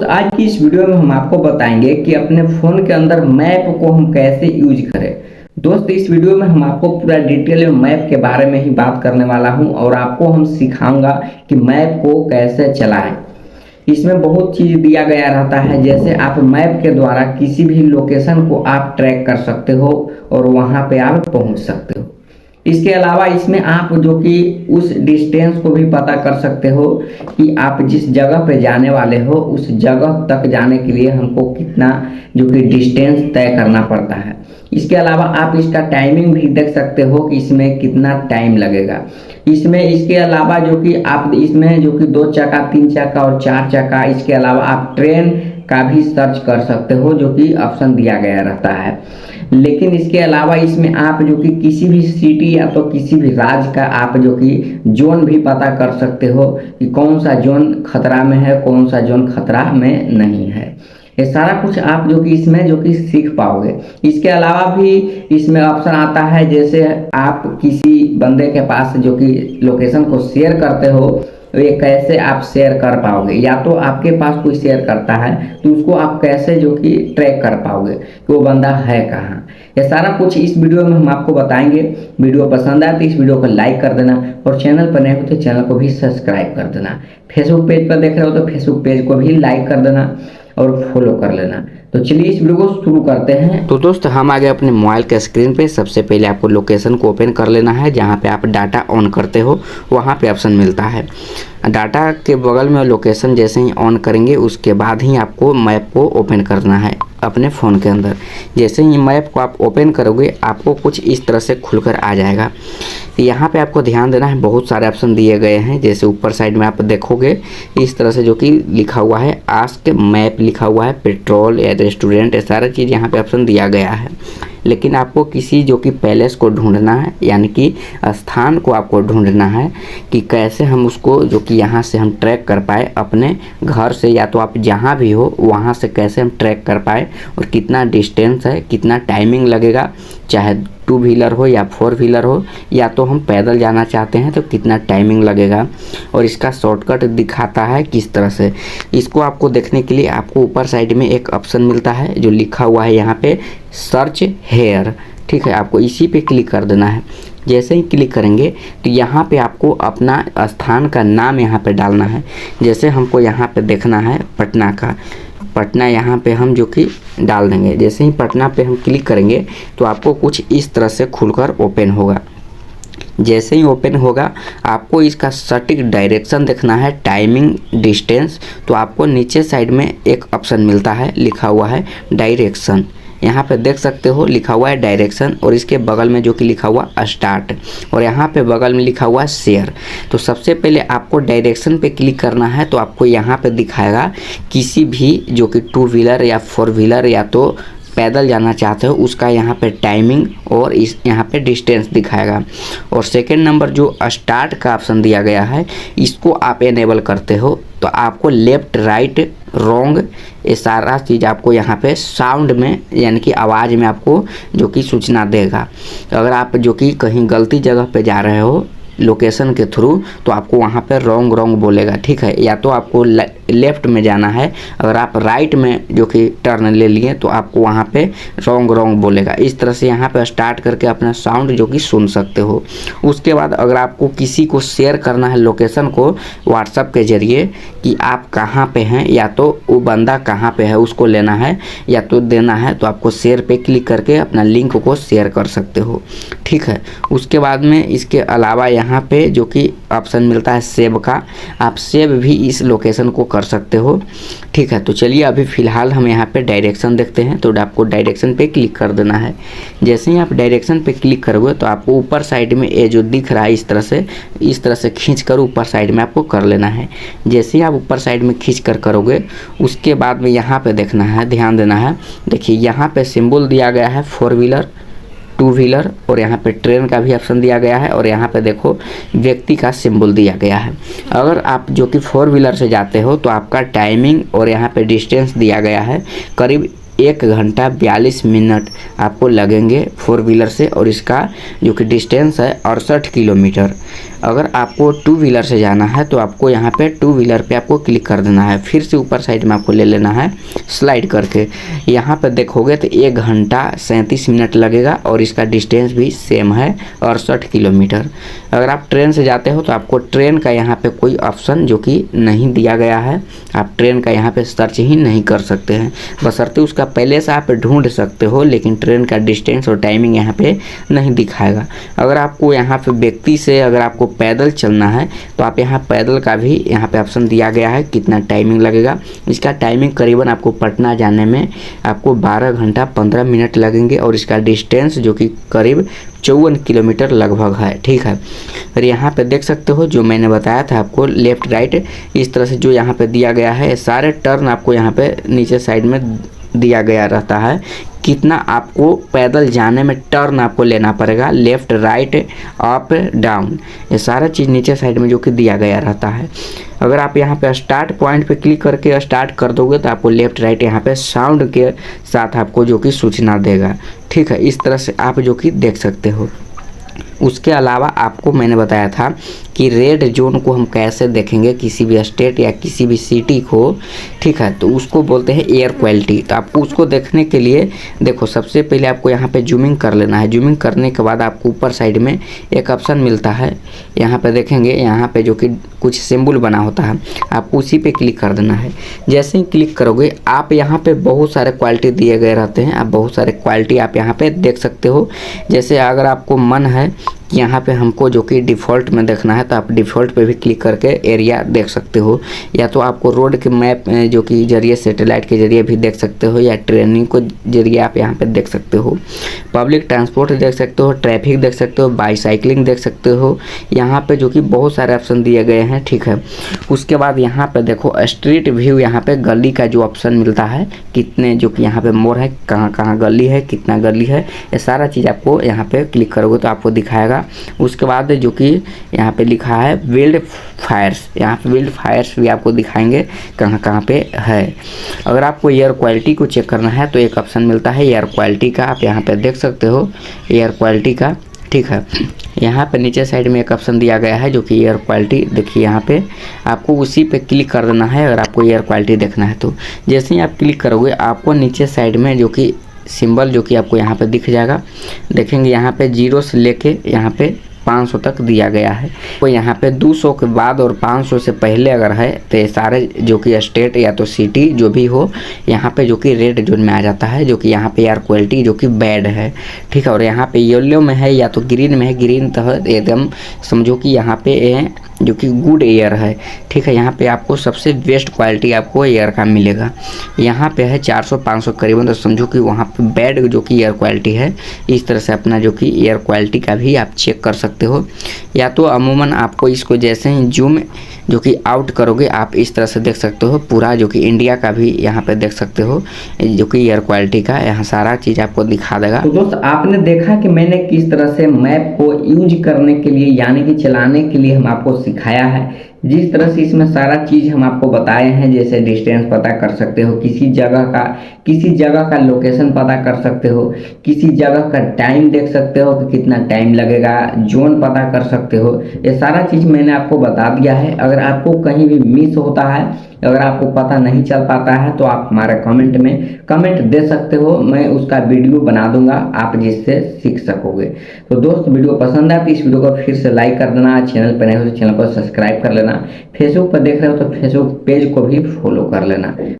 आज की इस वीडियो में हम आपको बताएंगे कि अपने फ़ोन के अंदर मैप को हम कैसे यूज करें। दोस्त इस वीडियो में हम आपको पूरा डिटेल में मैप के बारे में ही बात करने वाला हूं और आपको हम सिखाऊंगा कि मैप को कैसे चलाएं। इसमें बहुत चीज़ दिया गया रहता है, जैसे आप मैप के द्वारा किसी भी लोकेशन को आप ट्रैक कर सकते हो और वहां पे आप पहुंच सकते हो। इसके अलावा इसमें आप जो कि उस डिस्टेंस को भी पता कर सकते हो कि आप जिस जगह पे जाने वाले हो उस जगह तक जाने के लिए हमको कितना जो कि डिस्टेंस तय करना पड़ता है। इसके अलावा आप इसका टाइमिंग भी देख सकते हो कि इसमें कितना टाइम लगेगा। इसके अलावा जो कि आप इसमें जो कि 2 चक्का 3 चक्का और 4 चक्का, इसके अलावा आप ट्रेन का भी सर्च कर सकते हो जो कि ऑप्शन दिया गया रहता है। लेकिन इसके अलावा इसमें आप जो कि किसी भी सिटी या तो किसी भी राज्य का आप जो कि जोन भी पता कर सकते हो कि कौन सा जोन खतरा में है, कौन सा जोन खतरा में नहीं है। ये सारा कुछ आप जो कि इसमें जो कि सीख पाओगे। इसके अलावा भी इसमें ऑप्शन आता है, जैसे आप किसी बंदे के पास जो कि लोकेशन को शेयर करते हो तो ये कैसे आप शेयर कर पाओगे, या तो आपके पास कोई शेयर करता है तो उसको आप कैसे जो कि ट्रैक कर पाओगे कि वो बंदा है कहाँ। ये सारा कुछ इस वीडियो में हम आपको बताएंगे। वीडियो पसंद आए तो इस वीडियो को लाइक कर देना और चैनल पर नए हो तो चैनल को भी सब्सक्राइब कर देना। फेसबुक पेज पर देख रहे हो तो फेसबुक पेज को भी लाइक कर देना और फॉलो कर लेना। तो चलिए इस वीडियो को शुरू करते हैं। तो दोस्त हम आ गए अपने मोबाइल के स्क्रीन पे। सबसे पहले आपको लोकेशन को ओपन कर लेना है। जहाँ पे आप डाटा ऑन करते हो वहाँ पे ऑप्शन मिलता है डाटा के बगल में। लोकेशन जैसे ही ऑन करेंगे उसके बाद ही आपको मैप को ओपन करना है अपने फ़ोन के अंदर। जैसे ही मैप को आप ओपन करोगे आपको कुछ इस तरह से खुलकर आ जाएगा। यहाँ पे आपको ध्यान देना है, बहुत सारे ऑप्शन दिए गए हैं। जैसे ऊपर साइड में आप देखोगे इस तरह से जो कि लिखा हुआ है आस्क मैप लिखा हुआ है, पेट्रोल या रेस्टोरेंट, ये सारा चीज़ यहाँ पे ऑप्शन दिया गया है। लेकिन आपको किसी जो कि पैलेस को ढूंढना है, यानी कि स्थान को आपको ढूंढना है कि कैसे हम उसको जो कि यहाँ से हम ट्रैक कर पाए अपने घर से, या तो आप जहाँ भी हो वहाँ से कैसे हम ट्रैक कर पाए और कितना डिस्टेंस है, कितना टाइमिंग लगेगा, चाहे 2 व्हीलर हो या 4 व्हीलर हो, या तो हम पैदल जाना चाहते हैं तो कितना टाइमिंग लगेगा। और इसका शॉर्टकट दिखाता है किस तरह से। इसको आपको देखने के लिए आपको ऊपर साइड में एक ऑप्शन मिलता है जो लिखा हुआ है यहाँ पे सर्च हेयर, ठीक है। आपको इसी पे क्लिक कर देना है। जैसे ही क्लिक करेंगे तो यहाँ पे आपको अपना स्थान का नाम यहाँ पे डालना है। जैसे हमको यहाँ पे देखना है पटना का, पटना यहाँ पे हम जो कि डाल देंगे। जैसे ही पटना पे हम क्लिक करेंगे तो आपको कुछ इस तरह से खुलकर ओपन होगा। जैसे ही ओपन होगा आपको इसका सटीक डायरेक्शन देखना है, टाइमिंग, डिस्टेंस। तो आपको नीचे साइड में एक ऑप्शन मिलता है, लिखा हुआ है डायरेक्शन। यहाँ पे देख सकते हो लिखा हुआ है डायरेक्शन और इसके बगल में जो कि लिखा हुआ स्टार्ट, और यहाँ पे बगल में लिखा हुआ शेयर। तो सबसे पहले आपको डायरेक्शन पे क्लिक करना है। तो आपको यहाँ पे दिखाएगा किसी भी जो कि 2 व्हीलर या 4 व्हीलर या तो पैदल जाना चाहते हो उसका यहाँ पे टाइमिंग और इस यहाँ पे डिस्टेंस दिखाएगा। और सेकेंड नंबर जो स्टार्ट का ऑप्शन दिया गया है इसको आप एनेबल करते हो तो आपको लेफ्ट राइट रॉन्ग ये सारा चीज़ आपको यहाँ पे साउंड में यानी कि आवाज़ में आपको जो कि सूचना देगा। अगर आप जो कि कहीं गलती जगह पे जा रहे हो लोकेशन के थ्रू तो आपको वहाँ पे रॉन्ग बोलेगा, ठीक है। या तो आपको लेफ़्ट में जाना है, अगर आप राइट में जो कि टर्न ले लिए तो आपको वहाँ पे रॉन्ग बोलेगा। इस तरह से यहाँ पे स्टार्ट करके अपना साउंड जो कि सुन सकते हो। उसके बाद अगर आपको किसी को शेयर करना है लोकेशन को व्हाट्सएप के ज़रिए कि आप कहाँ पे हैं या तो वो बंदा कहाँ पे है उसको लेना है या तो देना है, तो आपको शेयर पे क्लिक करके अपना लिंक को शेयर कर सकते हो, ठीक है। उसके बाद में इसके अलावा यहाँ पे जो कि ऑप्शन मिलता है सेव का, आप सेव भी इस लोकेशन को कर सकते हो, ठीक है। तो चलिए अभी फ़िलहाल हम यहाँ पे डायरेक्शन देखते हैं। तो आपको डायरेक्शन पे क्लिक कर देना है। जैसे ही आप डायरेक्शन पे क्लिक करोगे तो आपको ऊपर साइड में ये जो दिख रहा है इस तरह से खींच कर ऊपर साइड में आपको कर लेना है। जैसे ही आप ऊपर साइड में खींच कर करोगे उसके बाद में यहाँ पे देखना है, ध्यान देना है। देखिए यहाँ पे सिंबल दिया गया है 4 व्हीलर 2 व्हीलर और यहाँ पे ट्रेन का भी ऑप्शन दिया गया है और यहाँ पे देखो व्यक्ति का सिंबल दिया गया है। अगर आप जो कि 4 व्हीलर से जाते हो तो आपका टाइमिंग और यहाँ पे डिस्टेंस दिया गया है करीब 1 घंटा 42 मिनट आपको लगेंगे 4 व्हीलर से, और इसका जो कि डिस्टेंस है 68 किलोमीटर। अगर आपको 2 व्हीलर से जाना है तो आपको यहाँ पे 2 व्हीलर पे आपको क्लिक कर देना है, फिर से ऊपर साइड में आपको ले लेना है स्लाइड करके। यहाँ पे देखोगे तो 1 घंटा 37 मिनट लगेगा और इसका डिस्टेंस भी सेम है 68 किलोमीटर। अगर आप ट्रेन से जाते हो तो आपको ट्रेन का यहाँ पे कोई ऑप्शन जो कि नहीं दिया गया है, आप ट्रेन का यहाँ पे सर्च ही नहीं कर सकते हैं, बशर्ते उसका पहले से आप ढूंढ सकते हो, लेकिन ट्रेन का डिस्टेंस और टाइमिंग यहाँ पे नहीं दिखाएगा। अगर आपको यहाँ पे व्यक्ति से अगर आपको पैदल चलना है तो आप यहाँ पैदल का भी यहाँ पे ऑप्शन दिया गया है, कितना टाइमिंग लगेगा। इसका टाइमिंग करीबन आपको पटना जाने में आपको 12 घंटा 15 मिनट लगेंगे और इसका डिस्टेंस जो कि करीब 54 किलोमीटर लगभग है, ठीक है। और यहाँ पे देख सकते हो जो मैंने बताया था आपको लेफ्ट राइट इस तरह से जो यहाँ पे दिया गया है, सारे टर्न आपको यहाँ पे नीचे साइड में दिया गया रहता है, कितना आपको पैदल जाने में टर्न आपको लेना पड़ेगा, लेफ़्ट राइट अप डाउन, ये सारा चीज़ नीचे साइड में जो कि दिया गया रहता है। अगर आप यहाँ पे स्टार्ट पॉइंट पे क्लिक करके स्टार्ट कर दोगे तो आपको लेफ़्ट राइट यहाँ पे साउंड के साथ आपको जो कि सूचना देगा, ठीक है। इस तरह से आप जो कि देख सकते हो। उसके अलावा आपको मैंने बताया था कि रेड जोन को हम कैसे देखेंगे किसी भी स्टेट या किसी भी सिटी को, ठीक है, तो उसको बोलते हैं एयर क्वालिटी। तो आपको उसको देखने के लिए देखो, सबसे पहले आपको यहाँ पे जूमिंग कर लेना है। जूमिंग करने के बाद आपको ऊपर साइड में एक ऑप्शन मिलता है, यहाँ पे देखेंगे, यहाँ पे जो कि कुछ सिंबल बना होता है, आपको उसी पे क्लिक कर देना है। जैसे ही क्लिक करोगे आप यहाँ पे बहुत सारे क्वालिटी दिए गए रहते हैं, आप बहुत सारे क्वालिटी आप यहाँ पे देख सकते हो। जैसे अगर आपको मन है कि यहाँ पे हमको जो कि डिफ़ॉल्ट में देखना है तो आप डिफ़ॉल्ट पे भी क्लिक करके एरिया देख सकते हो, या तो आपको रोड के मैप जो कि जरिए सैटेलाइट के जरिए भी देख सकते हो, या ट्रेनिंग को जरिए आप यहाँ पे देख सकते हो। पब्लिक ट्रांसपोर्ट देख सकते हो, ट्रैफिक देख सकते हो, बाईसाइकिलिंग देख सकते हो, यहाँ पे जो कि बहुत सारे ऑप्शन दिए गए हैं, ठीक है। उसके बाद यहाँ पे देखो स्ट्रीट व्यू, यहाँ पे गली का जो ऑप्शन मिलता है, कितने जो कि यहाँ पे मोड़ है, कहाँ कहाँ गली है, कितना गली है, ये सारा चीज़ आपको यहाँ पे क्लिक करोगे तो आपको दिखाएगा। उसके बाद जो कि यहाँ पे लिखा है विल्ड फायर्स, यहाँ पे विल्ड फायर्स भी आपको दिखाएंगे कहाँ कहाँ पे है। अगर आपको एयर क्वालिटी को चेक करना है तो एक ऑप्शन मिलता है एयर क्वालिटी का, आप यहाँ पे देख सकते हो एयर क्वालिटी का, ठीक है। यहाँ पे नीचे साइड में एक ऑप्शन दिया गया है जो कि एयर क्वालिटी, देखिए यहाँ पे आपको उसी पे क्लिक कर देना है अगर आपको एयर क्वालिटी देखना है तो। जैसे ही आप क्लिक करोगे आपको नीचे साइड में जो कि सिंबल जो कि आपको यहाँ पे दिख जाएगा, देखेंगे यहाँ पे 0 से लेके यहाँ पे 500 तक दिया गया है। तो यहाँ पे 200 के बाद और 500 से पहले अगर है तो सारे जो कि स्टेट या तो सिटी जो भी हो यहाँ पे जो कि रेड जोन में आ जाता है, जो कि यहाँ पे एयर क्वालिटी जो कि बैड है, ठीक है। और यहाँ पे येलो में है या तो ग्रीन में है, ग्रीन तो एकदम समझो कि यहाँ पे जो कि गुड एयर है, ठीक है। यहाँ पे आपको सबसे बेस्ट क्वालिटी आपको एयर का मिलेगा। यहाँ पे है 400-500 करीबन, तो समझो कि वहाँ पे बैड जो कि एयर क्वालिटी है। इस तरह से अपना जो कि एयर क्वालिटी का भी आप चेक कर सकते हो, या तो अमूमन आपको इसको जैसे ही जूम जो कि आउट करोगे आप इस तरह से देख सकते हो, पूरा जो कि इंडिया का भी यहाँ पे देख सकते हो जो कि एयर क्वालिटी का, यहाँ सारा चीज़ आपको दिखा देगा। तो दोस्त आपने देखा कि मैंने किस तरह से मैप को यूज करने के लिए यानी कि चलाने के लिए हम आपको सिखाया है। जिस तरह से इसमें सारा चीज़ हम आपको बताए हैं, जैसे डिस्टेंस पता कर सकते हो, किसी जगह का लोकेशन पता कर सकते हो, किसी जगह का टाइम देख सकते हो कि कितना टाइम लगेगा, जोन पता कर सकते हो, ये सारा चीज़ मैंने आपको बता दिया है। अगर आपको कहीं भी मिस होता है, अगर आपको पता नहीं चल पाता है तो आप हमारे कमेंट दे सकते हो, मैं उसका वीडियो बना दूंगा आप जिससे सीख सकोगे। तो दोस्त वीडियो पसंद आए तो इस वीडियो को फिर से लाइक कर देना, चैनल पर नए हो तो चैनल को सब्सक्राइब कर लेना, फेसबुक पर देख रहे हो तो फेसबुक पेज को भी फॉलो कर लेना।